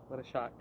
What a shock.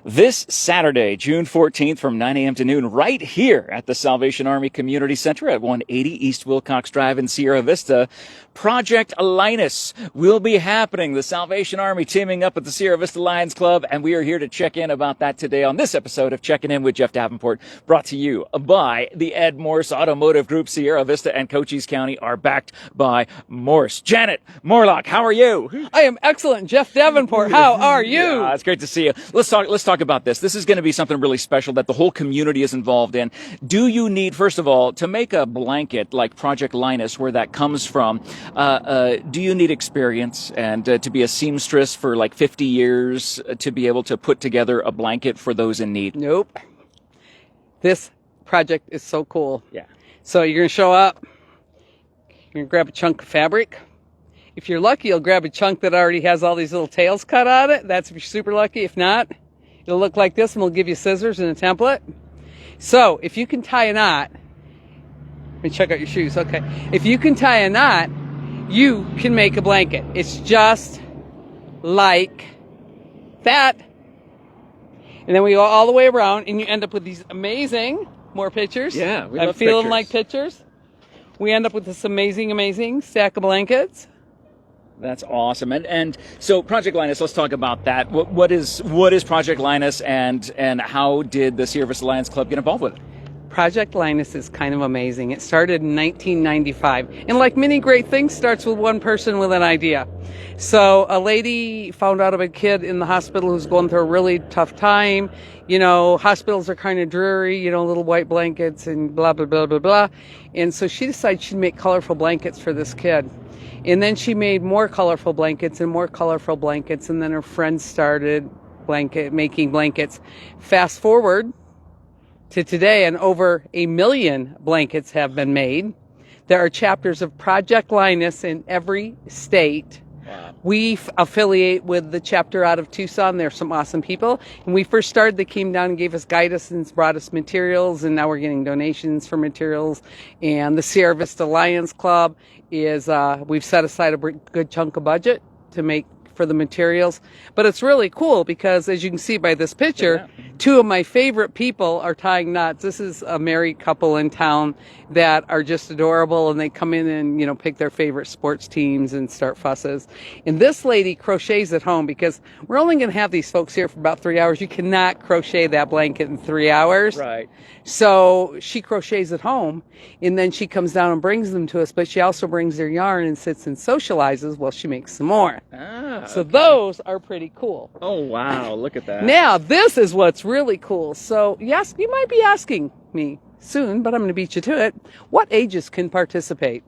This Saturday, June 14th from 9 a.m. to noon, right here at the Salvation Army Community Center at 180 East Wilcox Drive in Sierra Vista, Project Linus will be happening. The Salvation Army teaming up with the Sierra Vista Lions Club, and we are here to check in about that today on this episode of Checking In with Jeff Davenport, brought to you by the Ed Morse Automotive Group. Sierra Vista and Cochise County are backed by Morse. Janet Morlock, how are you? I am excellent. Jeff Davenport, how are you? Yeah, it's great to see you. Let's talk about this. This is going to be something really special that the whole community is involved in. Do you need, first of all, to make a blanket like Project Linus, where that comes from, do you need experience and to be a seamstress for like 50 years to be able to put together a blanket for those in need? Nope. This project is so cool. Yeah. So you're going to show up. You're going to grab a chunk of fabric. If you're lucky, you'll grab a chunk that already has all these little tails cut on it. That's if you're super lucky. If not, it'll look like this, and we'll give you scissors and a template. So if you can tie a knot, let me check out your shoes. Okay. If you can tie a knot, you can make a blanket. It's just like that. And then we go all the way around, and you end up with these amazing, more pictures. Yeah, we I'm love feeling pictures. like pictures. We end up with this amazing stack of blankets. That's awesome. And so Project Linus, let's talk about that. What is Project Linus, and how did the Sierra Vista Lions Club get involved with it? Project Linus is kind of amazing. It started in 1995. And like many great things, starts with one person with an idea. So a lady found out of a kid in the hospital who's going through a really tough time. You know, hospitals are kind of dreary, you know, little white blankets and blah, blah, blah, blah, blah. And so she decided she'd make colorful blankets for this kid. And then she made more colorful blankets and more colorful blankets. And then her friends started making blankets. Fast forward to today, and over 1 million blankets have been made. There are chapters of Project Linus in every state. Wow. We affiliate with the chapter out of Tucson. They're some awesome people. When we first started, they came down and gave us guidance and brought us materials, and now we're getting donations for materials. And the Sierra Vista Lions Club is, we've set aside a good chunk of budget to make for the materials. But it's really cool because, as you can see by this picture, two of my favorite people are tying knots. This is a married couple in town that are just adorable, and they come in and, you know, pick their favorite sports teams and start fusses. And this lady crochets at home because we're only going to have these folks here for about 3 hours. You cannot crochet that blanket in 3 hours. Right. So she crochets at home, and then she comes down and brings them to us, but she also brings their yarn and sits and socializes while she makes some more. So those are pretty cool. Oh, wow. Look at that. Now, this is what's really cool. So, yes, you might be asking me soon, but I'm going to beat you to it. What ages can participate?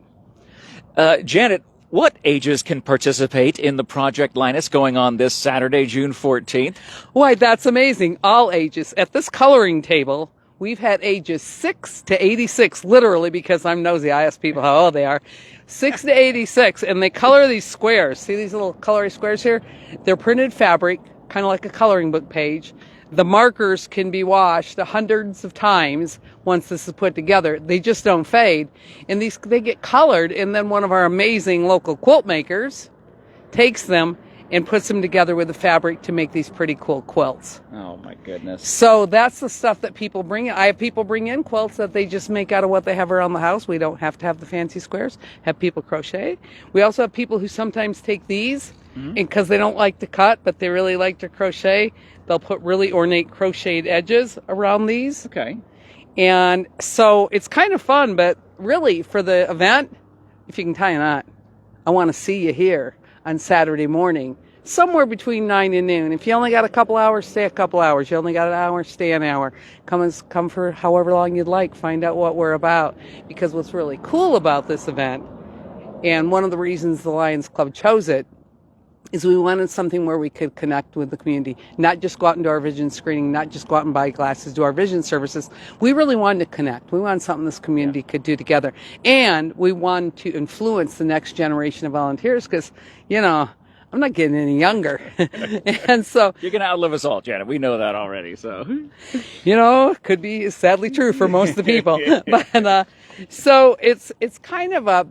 Janet, what ages can participate in the Project Linus going on this Saturday, June 14th? Why, that's amazing. All ages. At this coloring table, we've had ages 6 to 86, literally, because I'm nosy. I ask people how old they are. 6 to 86, and they color these squares. See these little coloring squares here? They're printed fabric, kind of like a coloring book page. The markers can be washed hundreds of times once this is put together. They just don't fade. And they get colored, and then one of our amazing local quilt makers takes them and puts them together with the fabric to make these pretty cool quilts. Oh, my goodness. So that's the stuff that people bring in. I have people bring in quilts that they just make out of what they have around the house. We don't have to have the fancy squares. Have people crochet. We also have people who sometimes take these, and because they don't like to cut, but they really like to crochet, they'll put really ornate crocheted edges around these. Okay. And so it's kind of fun, but really for the event, if you can tie a knot, I want to see you here on Saturday morning, somewhere between 9 and noon. If you only got a couple hours, stay a couple hours. You only got an hour, stay an hour. Come for however long you'd like. Find out what we're about. Because what's really cool about this event, and one of the reasons the Lions Club chose it, is we wanted something where we could connect with the community, not just go out and do our vision screening, not just go out and buy glasses, do our vision services. We really wanted to connect. We wanted something this community could do together. And we wanted to influence the next generation of volunteers because, you know, I'm not getting any younger. And so You're going to outlive us all, Janet. We know that already. So, you know, could be sadly true for most of the people. But so it's kind of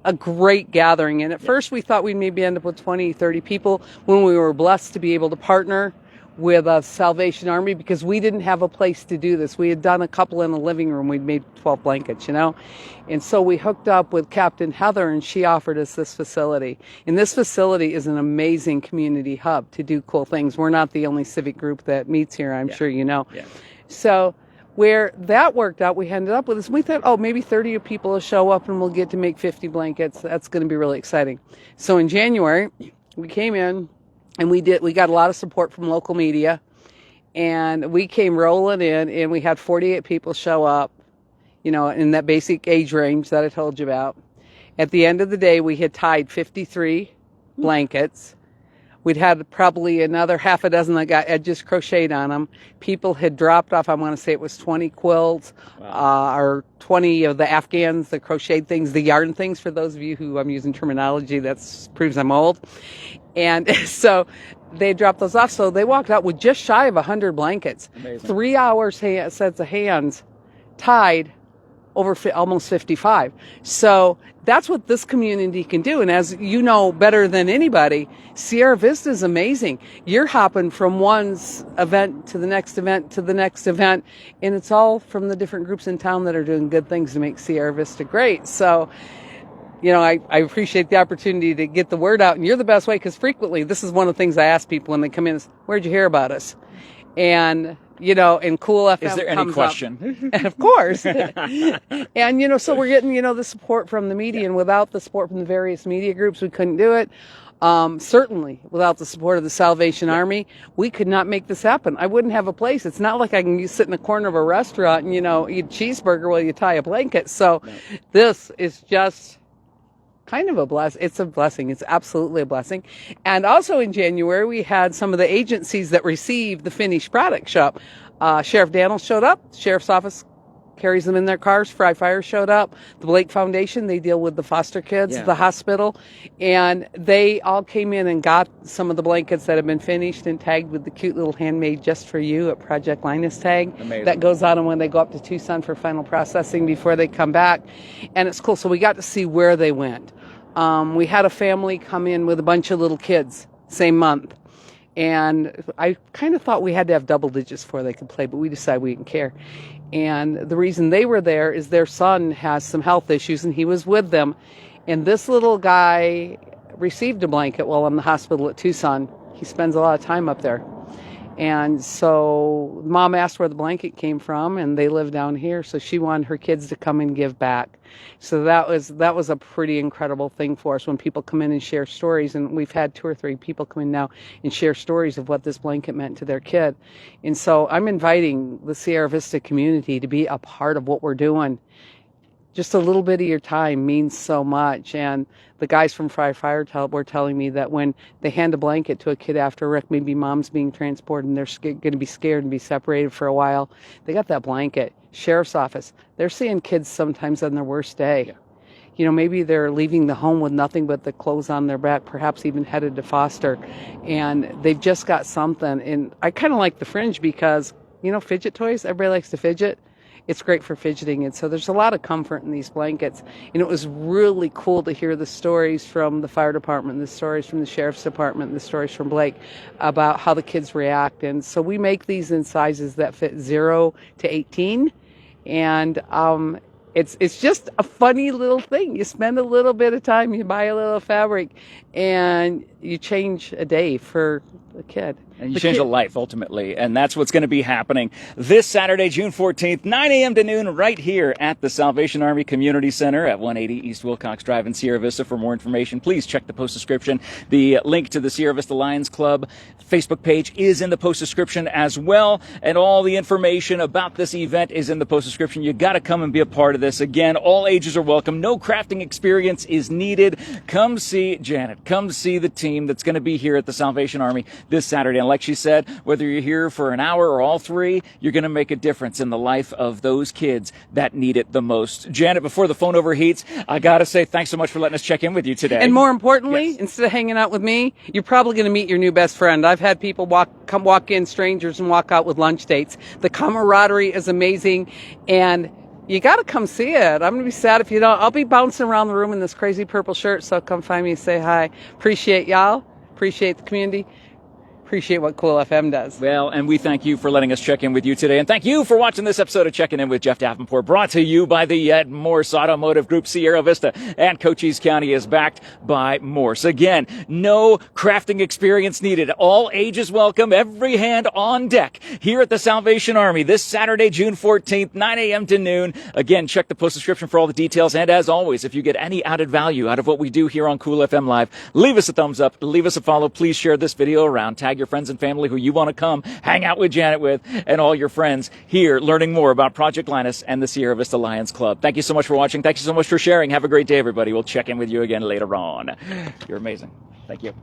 a great gathering. And at first we thought we'd maybe end up with 20, 30 people when we were blessed to be able to partner with a Salvation Army, because we didn't have a place to do this. We had done a couple in a living room. We'd made 12 blankets, And so we hooked up with Captain Heather, and she offered us this facility. And this facility is an amazing community hub to do cool things. We're not the only civic group that meets here, I'm sure you know. Yeah. So where that worked out, we ended up with this. We thought, maybe 30 people will show up and we'll get to make 50 blankets. That's going to be really exciting. So in January, we came in and we got a lot of support from local media, and we came rolling in, and we had 48 people show up, in that basic age range that I told you about. At the end of the day, we had tied 53 blankets. We'd had probably another half a dozen that got edges crocheted on them. People had dropped off, I want to say it was 20 quilts, or 20 of the Afghans, the crocheted things, the yarn things, for those of you who I'm using terminology that proves I'm old. And so they dropped those off. So they walked out with just shy of 100 blankets. Amazing. 3 hours sets of hands tied over almost 55. So that's what this community can do. And as you know better than anybody, Sierra Vista is amazing. You're hopping from one event to the next event to the next event, and it's all from the different groups in town that are doing good things to make Sierra Vista great. So, I appreciate the opportunity to get the word out, and you're the best way, because frequently this is one of the things I ask people when they come in is, where'd you hear about us? And and Cool FM. Is there any question? Of course. And, so we're getting, the support from the media, and without the support from the various media groups, we couldn't do it. Certainly without the support of the Salvation Army, we could not make this happen. I wouldn't have a place. It's not like I can sit in the corner of a restaurant and, eat a cheeseburger while you tie a blanket. So this is just kind of a blessing. It's a blessing. It's absolutely a blessing. And also in January, we had some of the agencies that received the finished product shop. Sheriff Daniel showed up. Sheriff's office carries them in their cars. Fry Fire showed up. The Blake Foundation, they deal with the foster kids, the hospital. And they all came in and got some of the blankets that have been finished and tagged with the cute little handmade Just For You at Project Linus tag. Amazing. That goes on when they go up to Tucson for final processing before they come back. And it's cool. So we got to see where they went. We had a family come in with a bunch of little kids, same month. And I kind of thought we had to have double digits before they could play, but we decided we didn't care. And the reason they were there is their son has some health issues, and he was with them. And this little guy received a blanket while in the hospital at Tucson. He spends a lot of time up there. And so Mom asked where the blanket came from, and they live down here, so she wanted her kids to come and give back. So that was a pretty incredible thing for us when people come in and share stories. And we've had 2 or 3 people come in now and share stories of what this blanket meant to their kid. And so I'm inviting the Sierra Vista community to be a part of what we're doing. Just a little bit of your time means so much. And the guys from Fry Fire were telling me that when they hand a blanket to a kid after a wreck, maybe mom's being transported and they're going to be scared and be separated for a while, they got that blanket. Sheriff's office, they're seeing kids sometimes on their worst day. Maybe they're leaving the home with nothing but the clothes on their back, perhaps even headed to foster. And they've just got something. And I kind of like the Fringe because, fidget toys, everybody likes to fidget. It's great for fidgeting. And so there's a lot of comfort in these blankets. And it was really cool to hear the stories from the fire department, the stories from the sheriff's department, the stories from Blake about how the kids react. And so we make these in sizes that fit 0 to 18. And it's just a funny little thing. You spend a little bit of time, you buy a little fabric, and you change a day for the kid. And you change a life, ultimately. And that's what's going to be happening this Saturday, June 14th, 9 a.m. to noon, right here at the Salvation Army Community Center at 180 East Wilcox Drive in Sierra Vista. For more information, please check the post description. The link to the Sierra Vista Lions Club Facebook page is in the post description as well. And all the information about this event is in the post description. You got to come and be a part of this. Again, all ages are welcome. No crafting experience is needed. Come see Janet. Come see the team that's going to be here at the Salvation Army this Saturday. And like she said, whether you're here for an hour or all 3, you're going to make a difference in the life of those kids that need it the most. Janet, before the phone overheats, I got to say thanks so much for letting us check in with you today. And more importantly, instead of hanging out with me, you're probably going to meet your new best friend. I've had people walk in, strangers, and walk out with lunch dates. The camaraderie is amazing. And you got to come see it. I'm going to be sad if you don't. I'll be bouncing around the room in this crazy purple shirt, so come find me and say hi. Appreciate y'all. Appreciate the community. Appreciate what Cool FM does. Well, and we thank you for letting us check in with you today. And thank you for watching this episode of Checking In with Jeff Davenport, brought to you by the Ed Morse Automotive Group. Sierra Vista and Cochise County is backed by Morse. Again, no crafting experience needed. All ages welcome. Every hand on deck here at the Salvation Army this Saturday, June 14th, 9 a.m. to noon. Again, check the post description for all the details. And as always, if you get any added value out of what we do here on Cool FM Live, leave us a thumbs up, leave us a follow. Please share this video around. Tag your friends and family who you want to come hang out with Janet with, and all your friends here learning more about Project Linus and the Sierra Vista Lions Club. Thank you so much for watching. Thank you so much for sharing. Have a great day, everybody. We'll check in with you again later on. You're amazing. Thank you.